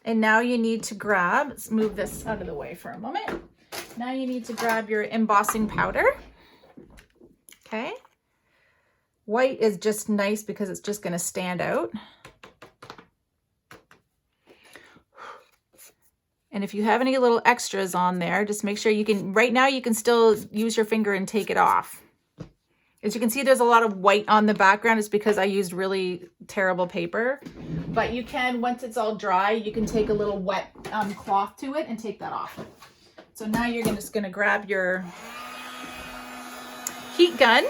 And now you need to grab, let's move this out of the way for a moment. Now you need to grab your embossing powder. Okay. White is just nice because it's just going to stand out. And if you have any little extras on there, just make sure you can, right now you can still use your finger and take it off. As you can see, there's a lot of white on the background. It's because I used really terrible paper. But you can, once it's all dry, you can take a little wet cloth to it and take that off. So now you're just going to grab your heat gun.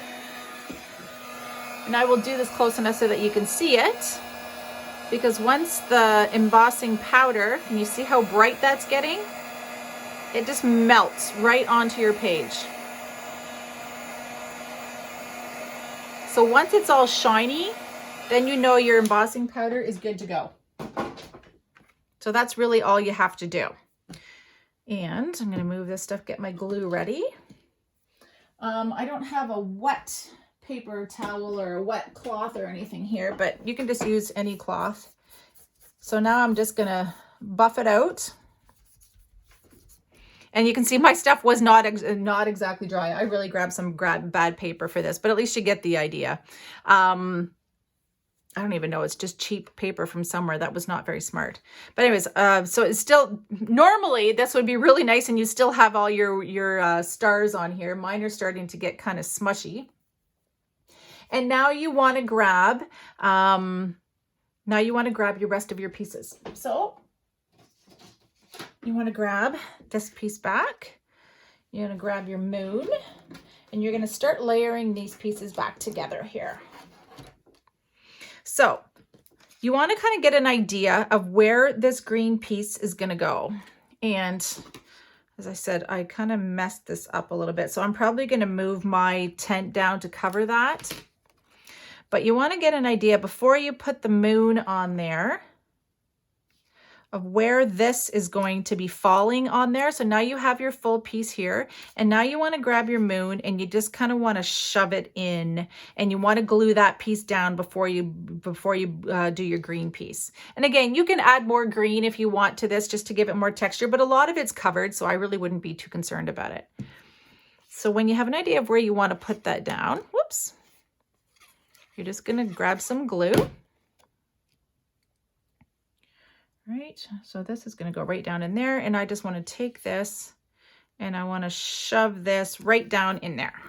And I will do this close enough so that you can see it. Because once the embossing powder, can you see how bright that's getting? It just melts right onto your page. So once it's all shiny, then you know your embossing powder is good to go. So that's really all you have to do. And I'm going to move this stuff, get my glue ready. I don't have a wet paper towel or a wet cloth or anything here, but you can just use any cloth. So now I'm just gonna buff it out, and you can see my stuff was not exactly dry. I really grabbed some bad paper for this, but at least you get the idea. I don't even know, it's just cheap paper from somewhere. That was not very smart. But anyways, so it's still, normally this would be really nice and you still have all your stars on here. Mine are starting to get kind of smushy. And now you want to grab, your rest of your pieces. So you want to grab this piece back. You're going to grab your moon, and you're going to start layering these pieces back together here. So you want to kind of get an idea of where this green piece is going to go. And as I said, I kind of messed this up a little bit. So I'm probably going to move my tent down to cover that. But you want to get an idea before you put the moon on there of where this is going to be falling on there. So now you have your full piece here, and now you want to grab your moon and you just kind of want to shove it in, and you want to glue that piece down before you do your green piece. And again, you can add more green if you want to this just to give it more texture, but a lot of it's covered, so I really wouldn't be too concerned about it. So when you have an idea of where you want to put that down, whoops, you're just going to grab some glue. Right, so this is going to go right down in there, and I just want to take this and I want to shove this right down in there.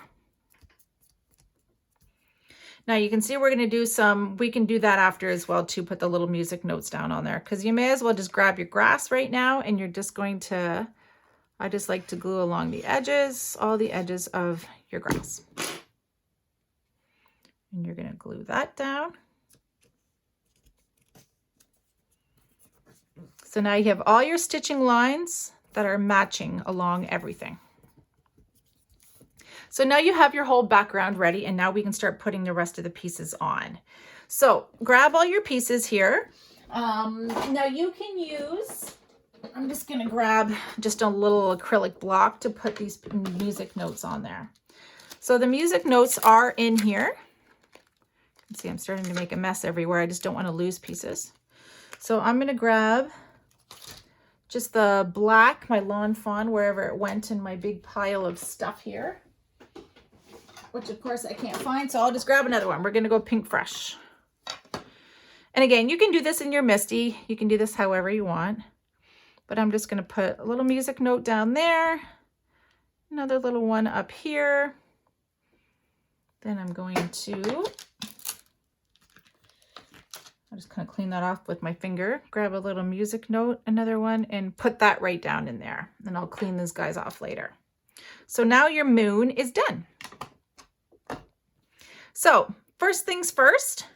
Now you can see we're going to do we can do that after as well to put the little music notes down on there, because you may as well just grab your grass right now, and you're just going to, I just like to glue along the edges, all the edges of your grass. And you're going to glue that down. So now you have all your stitching lines that are matching along everything. So now you have your whole background ready, and now we can start putting the rest of the pieces on. So grab all your pieces here. Now you can use, I'm just going to grab just a little acrylic block to put these music notes on there. So the music notes are in here. You can see I'm starting to make a mess everywhere. I just don't want to lose pieces. So I'm going to grab just the black, my Lawn Fawn, wherever it went in my big pile of stuff here, which of course I can't find, so I'll just grab another one. We're gonna go Pink Fresh. And again, you can do this in your Misty. You can do this however you want, but I'm just gonna put a little music note down there, another little one up here. Then I'm going to, I'll just kind of clean that off with my finger, grab a little music note, another one, and put that right down in there. And I'll clean these guys off later. So now your moon is done. So first things first,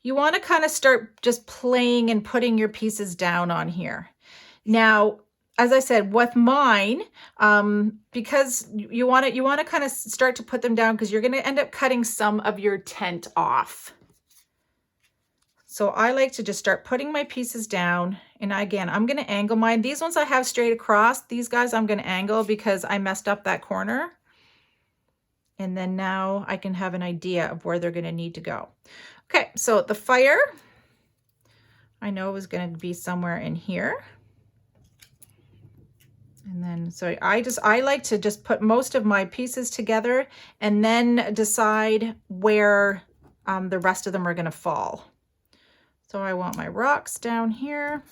you want to kind of start just playing and putting your pieces down on here. Now, as I said, with mine, because you want to kind of start to put them down because you're going to end up cutting some of your tent off. So I like to just start putting my pieces down. And again, I'm going to angle mine. These ones I have straight across. These guys I'm going to angle because I messed up that corner. And then now I can have an idea of where they're going to need to go. Okay, so the fire, I know is going to be somewhere in here. And then, so I like to just put most of my pieces together and then decide where the rest of them are going to fall. So I want my rocks down here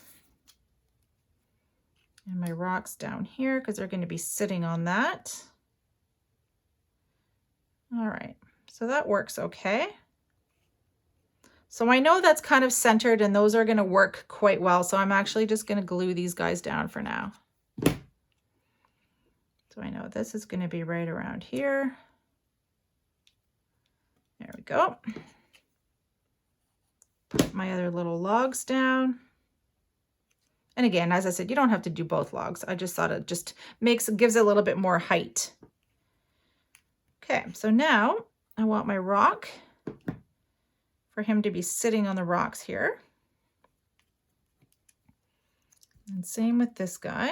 and my rocks down here because they're going to be sitting on that. All right, so that works okay. So I know that's kind of centered and those are going to work quite well. So I'm actually just going to glue these guys down for now. So I know this is going to be right around here. There we go. Put my other little logs down. And again, as I said, you don't have to do both logs. I just thought it just gives it a little bit more height. Okay, so now I want my rock for him to be sitting on the rocks here. And same with this guy.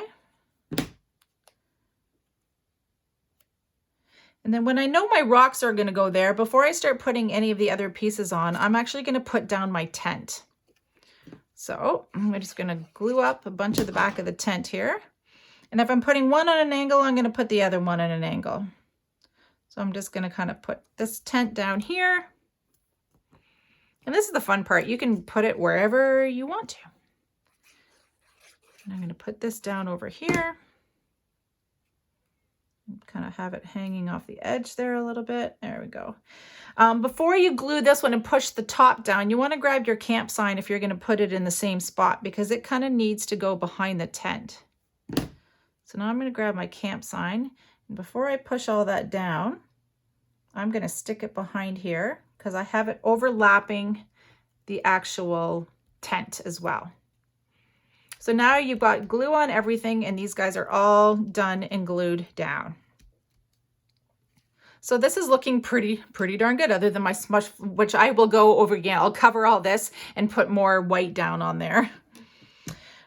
And then when I know my rocks are going to go there, before I start putting any of the other pieces on, I'm actually going to put down my tent. So I'm just going to glue up a bunch of the back of the tent here. And if I'm putting one on an angle, I'm going to put the other one at an angle. So I'm just going to kind of put this tent down here. And this is the fun part. You can put it wherever you want to. And I'm going to put this down over here. Kind of have it hanging off the edge there a little bit. There we go. Before you glue this one and push the top down, you want to grab your camp sign if you're going to put it in the same spot because it kind of needs to go behind the tent. So now I'm going to grab my camp sign. And before I push all that down, I'm going to stick it behind here because I have it overlapping the actual tent as well. So now you've got glue on everything and these guys are all done and glued down. So this is looking pretty darn good other than my smudge, which I will go over again. I'll cover all this and put more white down on there.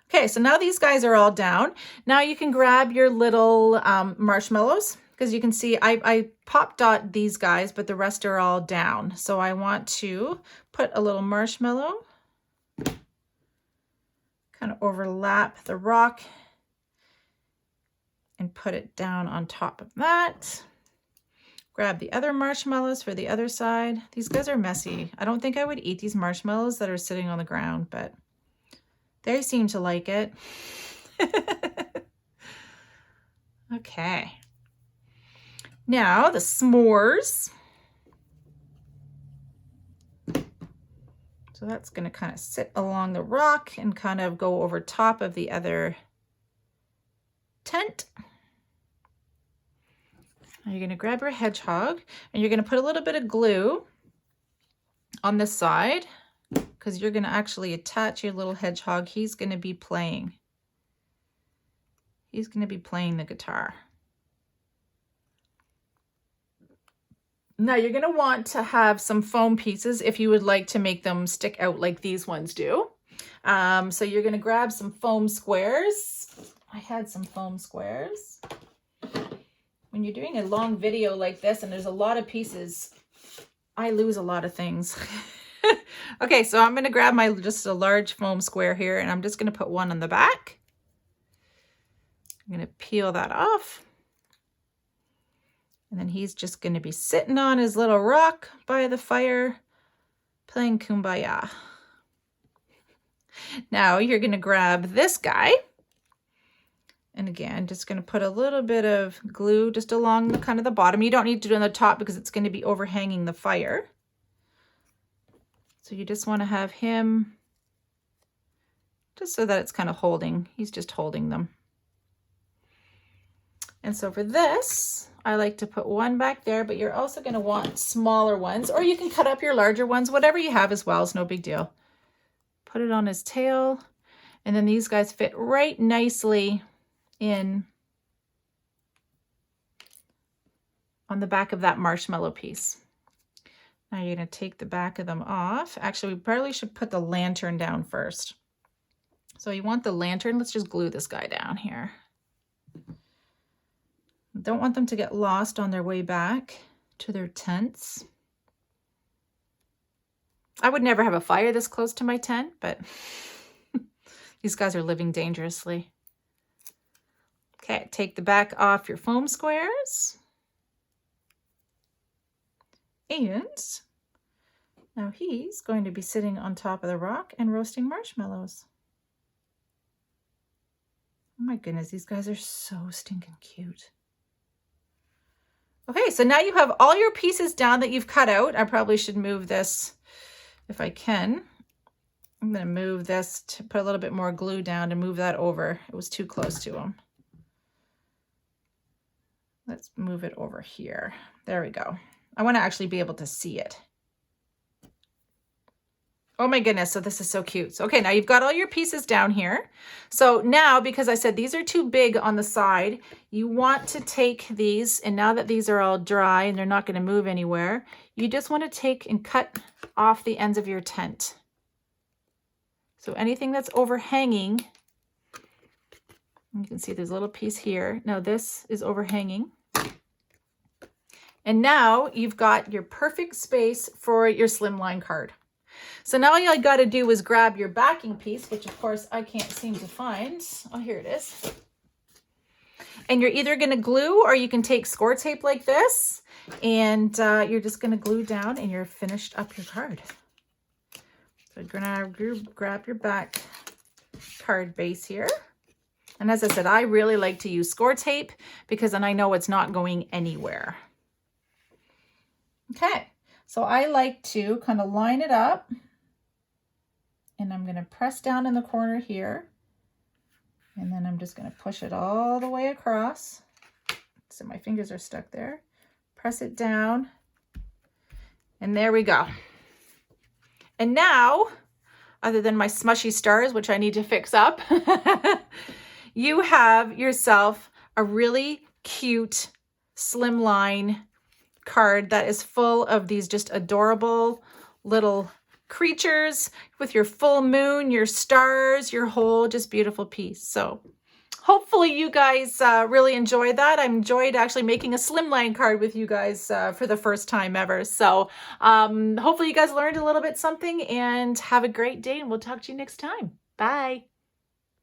Okay, so now these guys are all down. Now you can grab your little marshmallows because you can see I pop dot these guys, but the rest are all down. So I want to put a little marshmallow, kind of overlap the rock and put it down on top of that. Grab the other marshmallows for the other side. These guys are messy. I don't think I would eat these marshmallows that are sitting on the ground, but they seem to like it. Okay. Now the s'mores. So that's going to kind of sit along the rock and kind of go over top of the other tent. Now you're going to grab your hedgehog and you're going to put a little bit of glue on this side because you're going to actually attach your little hedgehog. He's going to be playing. He's going to be playing the guitar. Now you're going to want to have some foam pieces if you would like to make them stick out like these ones do. So you're going to grab some foam squares. I had some foam squares. When you're doing a long video like this and there's a lot of pieces, I lose a lot of things. Okay, so I'm going to grab just a large foam square here and I'm just going to put one on the back. I'm going to peel that off. And then he's just going to be sitting on his little rock by the fire, playing Kumbaya. Now you're going to grab this guy. And again, just going to put a little bit of glue just along the kind of the bottom. You don't need to do it on the top because it's going to be overhanging the fire. So you just want to have him just so that it's kind of holding. He's just holding them. And so for this, I like to put one back there, but you're also going to want smaller ones, or you can cut up your larger ones, whatever you have as well is no big deal. Put it on his tail, and then these guys fit right nicely in on the back of that marshmallow piece. Now you're going to take the back of them off. Actually, we probably should put the lantern down first. So you want the lantern. Let's just glue this guy down here. Don't want them to get lost on their way back to their tents. I would never have a fire this close to my tent, but these guys are living dangerously. Okay, take the back off your foam squares. And now he's going to be sitting on top of the rock and roasting marshmallows. Oh my goodness, these guys are so stinking cute. Okay, so now you have all your pieces down that you've cut out. I probably should move this if I can. I'm going to move this to put a little bit more glue down to move that over. It was too close to him. Let's move it over here. There we go. I want to actually be able to see it. Oh my goodness, so this is so cute. So, okay, now you've got all your pieces down here. So now, because I said these are too big on the side, you want to take these, and now that these are all dry and they're not going to move anywhere, you just want to take and cut off the ends of your tent. So anything that's overhanging, you can see there's a little piece here. Now this is overhanging. And now you've got your perfect space for your slimline card. So now all you got to do is grab your backing piece, which of course I can't seem to find. Oh, here it is. And you're either going to glue, or you can take score tape like this, and you're just going to glue down and you're finished up your card. So you're going to grab your back card base here. And as I said, I really like to use score tape because then I know it's not going anywhere. Okay, so I like to kind of line it up, and I'm going to press down in the corner here, and then I'm just going to push it all the way across. So my fingers are stuck there. Press it down, and there we go. And now, other than my smushy stars, which I need to fix up, you have yourself a really cute slimline card that is full of these just adorable little creatures with your full moon, your stars, your whole just beautiful piece. So hopefully you guys really enjoyed that. I enjoyed actually making a slimline card with you guys for the first time ever. So hopefully you guys learned a little bit something, and have a great day, and we'll talk to you next time. Bye.